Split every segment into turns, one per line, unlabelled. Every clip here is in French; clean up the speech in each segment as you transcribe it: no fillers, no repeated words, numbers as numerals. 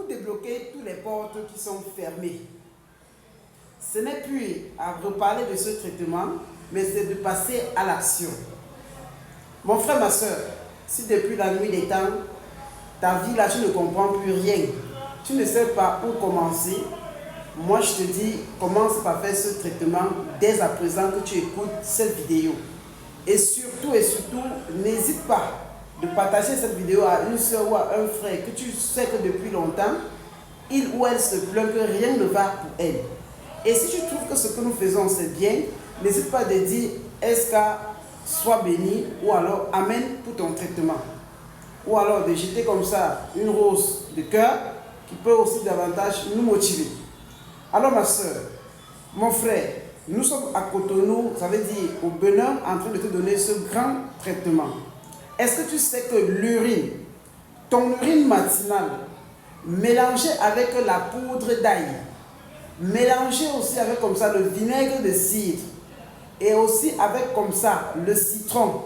pour débloquer toutes les portes qui sont fermées. Ce n'est plus à reparler de ce traitement, mais c'est de passer à l'action. Mon frère, ma soeur, si depuis la nuit des temps, ta vie là, tu ne comprends plus rien, tu ne sais pas où commencer, moi je te dis, commence par faire ce traitement dès à présent que tu écoutes cette vidéo. Et surtout, n'hésite pas de partager cette vidéo à une soeur ou à un frère que tu sais que depuis longtemps, il ou elle se plaint que rien ne va pour elle. Et si tu trouves que ce que nous faisons c'est bien, n'hésite pas de dire SK, sois béni, ou alors Amen pour ton traitement. Ou alors de jeter comme ça une rose de cœur qui peut aussi davantage nous motiver. Alors ma soeur, mon frère, nous sommes à Cotonou, ça veut dire au Bénin, en train de te donner ce grand traitement. Est-ce que tu sais que l'urine, ton urine matinale, mélangée avec la poudre d'ail, mélangée aussi avec comme ça le vinaigre de cidre et aussi avec comme ça le citron,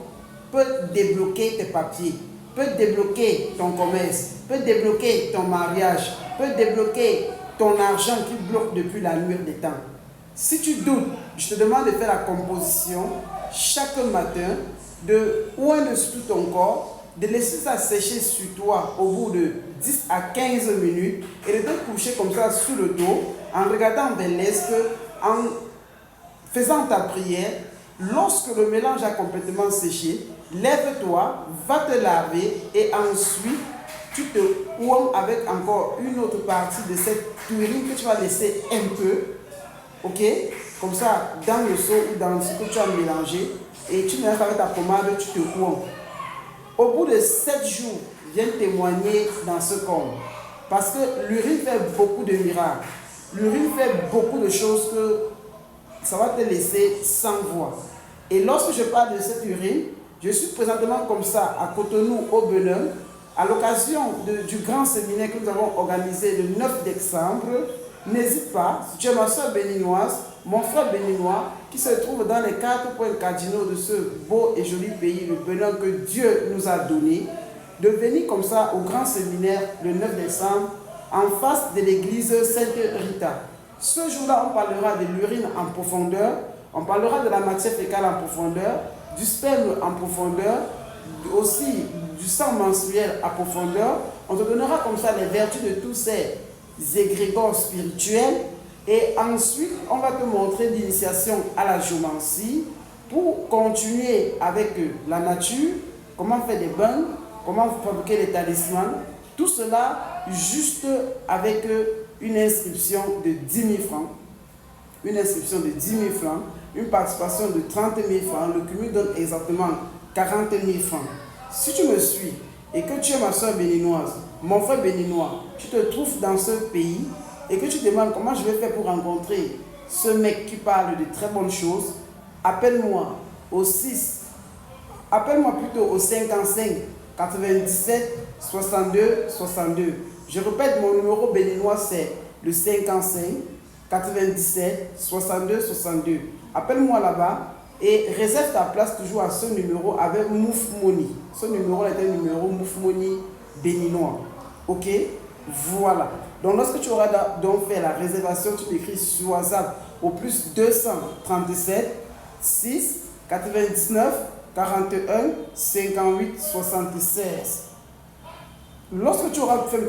peut débloquer tes papiers, peut débloquer ton commerce, peut débloquer ton mariage, peut débloquer ton argent qui bloque depuis la nuit des temps. Si tu doutes, je te demande de faire la composition chaque matin de oin dessus tout ton corps, de laisser ça sécher sur toi au bout de 10 à 15 minutes et de te coucher comme ça sur le dos en regardant vers l'est, en faisant ta prière. Lorsque le mélange a complètement séché, lève-toi, va te laver et ensuite tu te ouames avec encore une autre partie de cette urine que tu vas laisser un peu, ok, comme ça dans le seau ou dans ce que tu as mélangé, et tu mélanges avec ta pommade, tu te ouames. Au bout de 7 jours, viens témoigner dans ce corps, parce que l'urine fait beaucoup de miracles, l'urine fait beaucoup de choses que ça va te laisser sans voix. Et lorsque je parle de cette urine, je suis présentement comme ça à Cotonou au Bénin, à l'occasion du grand séminaire que nous avons organisé le 9 décembre. N'hésite pas, si tu es ma soeur béninoise, mon frère béninois, qui se trouve dans les 4 points cardinaux de ce beau et joli pays, le Bénin que Dieu nous a donné, de venir comme ça au grand séminaire le 9 décembre en face de l'église Sainte-Rita. Ce jour-là, on parlera de l'urine en profondeur, on parlera de la matière fécale en profondeur, du sperme en profondeur, aussi du sang menstruel en profondeur. On te donnera comme ça les vertus de tous ces égrégores spirituels et ensuite on va te montrer l'initiation à la géomancie pour continuer avec la nature, comment faire des bains, comment fabriquer les talismans, tout cela juste avec une inscription de 10 000 francs, une inscription de 10 000 francs, une participation de 30 000 francs, le cumul donne exactement 40 000 francs. Si tu me suis et que tu es ma soeur béninoise, mon frère béninois, tu te trouves dans ce pays et que tu te demandes comment je vais faire pour rencontrer ce mec qui parle de très bonnes choses, appelle-moi au 6, appelle-moi plutôt au 55 97 62 62. Je répète, mon numéro béninois c'est le 55 97 62 62. Appelle-moi là-bas et réserve ta place toujours à ce numéro avec Mouf Money. Ce numéro est un numéro Mouf Money béninois. Ok? Voilà. Donc lorsque tu auras donc fait la réservation, tu t'écris sur WhatsApp au plus 237 6 99 41 58 76. Lorsque tu auras fait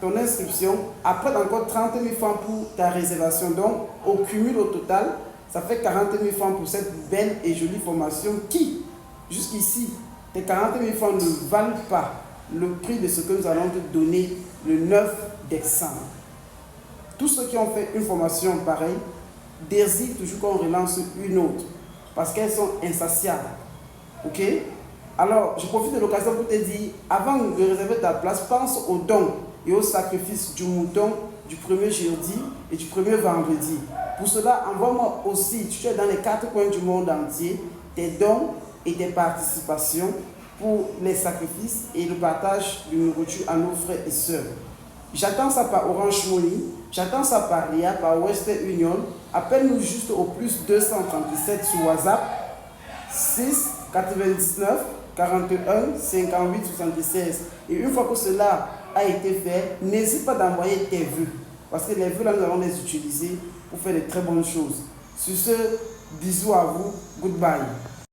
ton inscription, après encore 30 000 francs pour ta réservation, donc au cumul au total, ça fait 40 000 francs pour cette belle et jolie formation qui, jusqu'ici, tes 40 000 francs ne valent pas le prix de ce que nous allons te donner le 9 décembre. Tous ceux qui ont fait une formation pareille désirent toujours qu'on relance une autre parce qu'elles sont insatiables. Ok? Alors, je profite de l'occasion pour te dire, avant de réserver ta place, pense aux dons et au sacrifice du mouton du premier jeudi et du premier vendredi. Pour cela, envoie-moi aussi, tu es dans les 4 coins du monde entier, tes dons et tes participations pour les sacrifices et le partage de nourriture à nos frères et sœurs. J'attends ça par Orange Money, j'attends ça par RIA, par Western Union. Appelle-nous juste au plus 237 sur WhatsApp, 6 99 41 58 76. Et une fois que cela a été fait, n'hésite pas d'envoyer tes vœux. Parce que les vœux, là, nous allons les utiliser pour faire de très bonnes choses. Sur ce, bisous à vous. Goodbye.